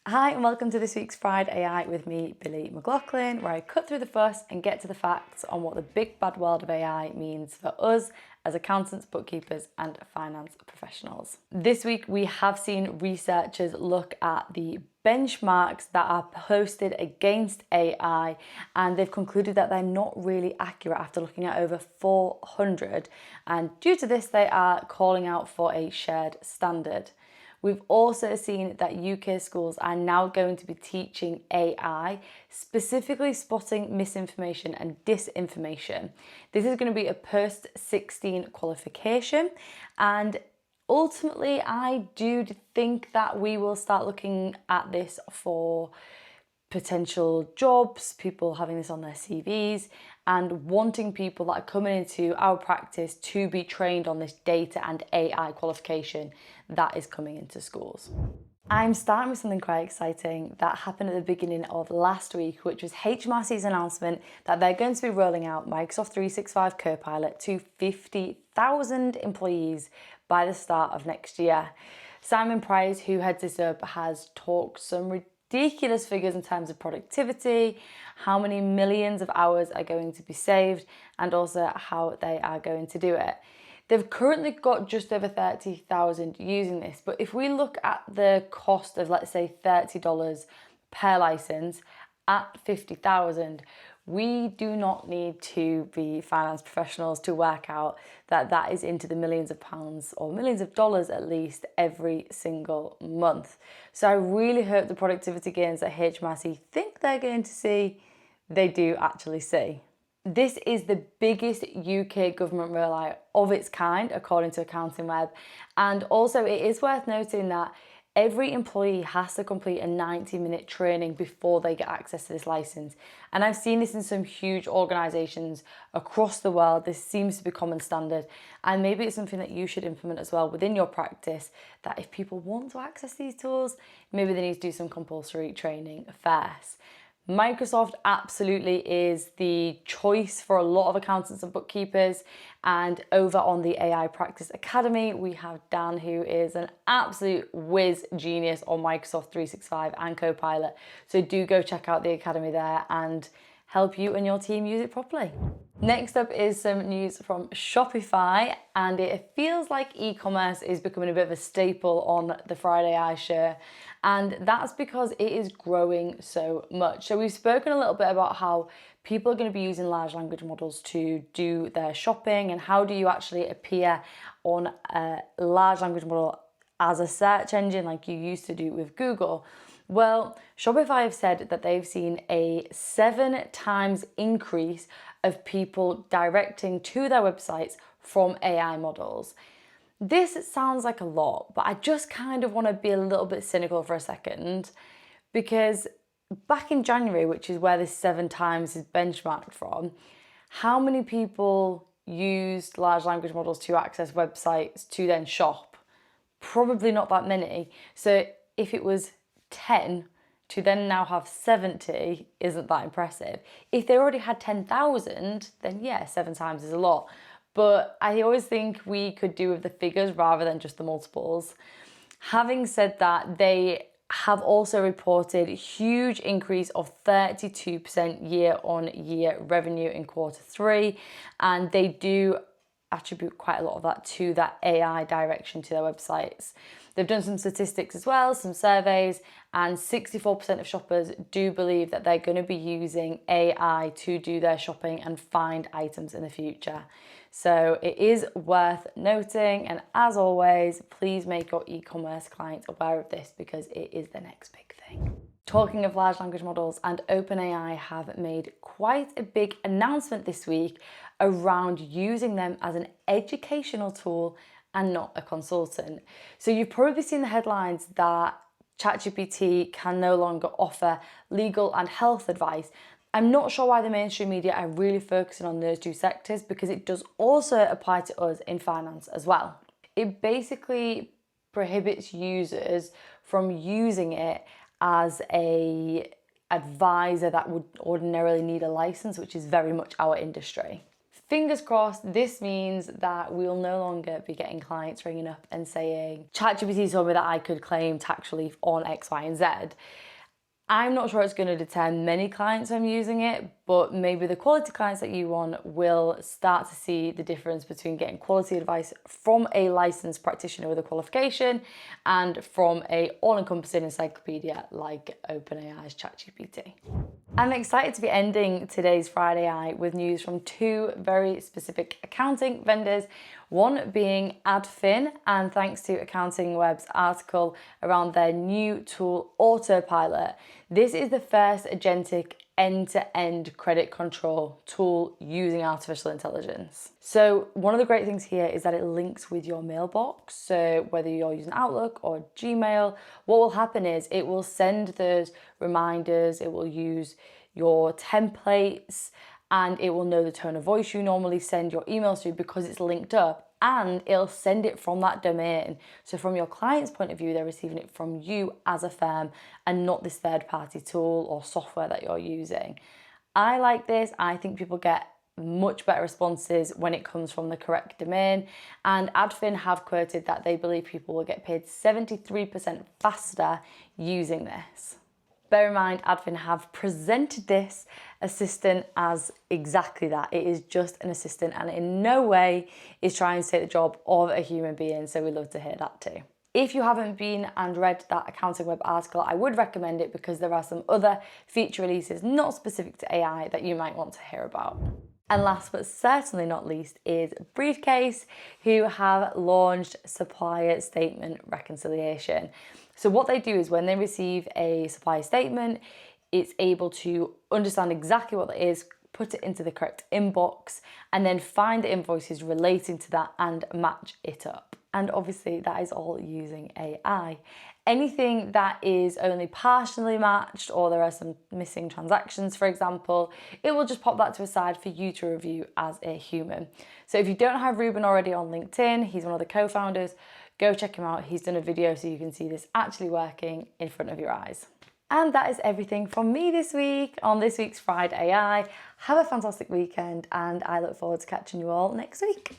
Hi and welcome to this week's FridAI with me, Billy McLaughlin, where I cut through the fuss and get to the facts on what the big bad world of AI means for us as accountants, bookkeepers and finance professionals. This week we have seen researchers look at the benchmarks that are posted against AI, and they've concluded that they're not really accurate after looking at over 400, and due to this they are calling out for a shared standard. We've also seen that UK schools are now going to be teaching AI, specifically spotting misinformation and disinformation. This is going to be a post-16 qualification, and ultimately I do think that we will start looking at this for potential jobs, people having this on their CVs and wanting people that are coming into our practice to be trained on this data and AI qualification that is coming into schools. I'm starting with something quite exciting that happened at the beginning of last week, which was HMRC's announcement that they're going to be rolling out Microsoft 365 Copilot to 50,000 employees by the start of next year. Simon Price, who heads this up, has talked some ridiculous figures in terms of productivity, how many millions of hours are going to be saved, and also how they are going to do it. They've currently got just over 30,000 using this, but if we look at the cost of, let's say, $30 per license at 50,000, we do not need to be finance professionals to work out that that is into the millions of pounds or millions of dollars at least every single month. So I really hope the productivity gains that HMRC think they're going to see, they do actually see. This is the biggest UK government rollout of its kind, according to Accounting Web. And also it is worth noting that every employee has to complete a 90-minute training before they get access to this license. And I've seen this in some huge organisations across the world. This seems to be common standard. And maybe it's something that you should implement as well within your practice, that if people want to access these tools, maybe they need to do some compulsory training first. Microsoft absolutely is the choice for a lot of accountants and bookkeepers, and over on the AI Practice Academy we have Dan, who is an absolute whiz genius on Microsoft 365 and Copilot, so do go check out the academy there and help you and your team use it properly. Next up is some news from Shopify, and it feels like e-commerce is becoming a bit of a staple on the FridAI show, and that's because it is growing so much. So we've spoken a little bit about how people are going to be using large language models to do their shopping, and how do you actually appear on a large language model as a search engine like you used to do with Google. Well, Shopify have said that they've seen a 7 times increase of people directing to their websites from AI models. This sounds like a lot, but I just kind of want to be a little bit cynical for a second, because back in January, which is where this 7 times is benchmarked from, how many people used large language models to access websites to then shop? Probably not that many. So if it was 10 to then now have 70 isn't that impressive. If they already had 10,000, then yeah, 7 times is a lot. But I always think we could do with the figures rather than just the multiples. Having said that, they have also reported a huge increase of 32% year-on-year revenue in Q3, and they do attribute quite a lot of that to that AI direction to their websites. They've done some statistics as well, some surveys, and 64% of shoppers do believe that they're going to be using AI to do their shopping and find items in the future. So it is worth noting, and as always, please make your e-commerce clients aware of this because it is the next big thing. Talking of large language models, and OpenAI have made quite a big announcement this week around using them as an educational tool and not a consultant. So you've probably seen the headlines that ChatGPT can no longer offer legal and health advice. I'm not sure why the mainstream media are really focusing on those two sectors, because it does also apply to us in finance as well. It basically prohibits users from using it as a advisor that would ordinarily need a license, which is very much our industry. Fingers crossed, this means that we'll no longer be getting clients ringing up and saying, ChatGPT told me that I could claim tax relief on X, Y, and Z. I'm not sure it's going to deter many clients from using it, but maybe the quality clients that you want will start to see the difference between getting quality advice from a licensed practitioner with a qualification and from a all-encompassing encyclopedia like OpenAI's ChatGPT. I'm excited to be ending today's FridAI with news from two very specific accounting vendors, one being Adfin, and thanks to Accounting Web's article around their new tool, Autopilot. This is the first agentic end-to-end credit control tool using artificial intelligence. So one of the great things here is that it links with your mailbox. So whether you're using Outlook or Gmail, what will happen is it will send those reminders, it will use your templates, and it will know the tone of voice you normally send your emails to because it's linked up, and it'll send it from that domain. So from your client's point of view, they're receiving it from you as a firm and not this third-party tool or software that you're using. I like this. I think people get much better responses when it comes from the correct domain, and Adfin have quoted that they believe people will get paid 73% faster using this. Bear in mind, Adfin have presented this assistant as exactly that. It is just an assistant and in no way is trying to take the job of a human being, so we'd love to hear that too. If you haven't been and read that Accounting Web article, I would recommend it because there are some other feature releases not specific to AI that you might want to hear about. And last but certainly not least is Briefcase, who have launched supplier statement reconciliation. So what they do is when they receive a supplier statement, it's able to understand exactly what it is, put it into the correct inbox, and then find the invoices relating to that and match it up. And obviously that is all using AI. Anything that is only partially matched or there are some missing transactions, for example, it will just pop that to a side for you to review as a human. So if you don't have Ruben already on LinkedIn, he's one of the co-founders, go check him out. He's done a video so you can see this actually working in front of your eyes. And that is everything from me this week on this week's FridAI. Have a fantastic weekend and I look forward to catching you all next week.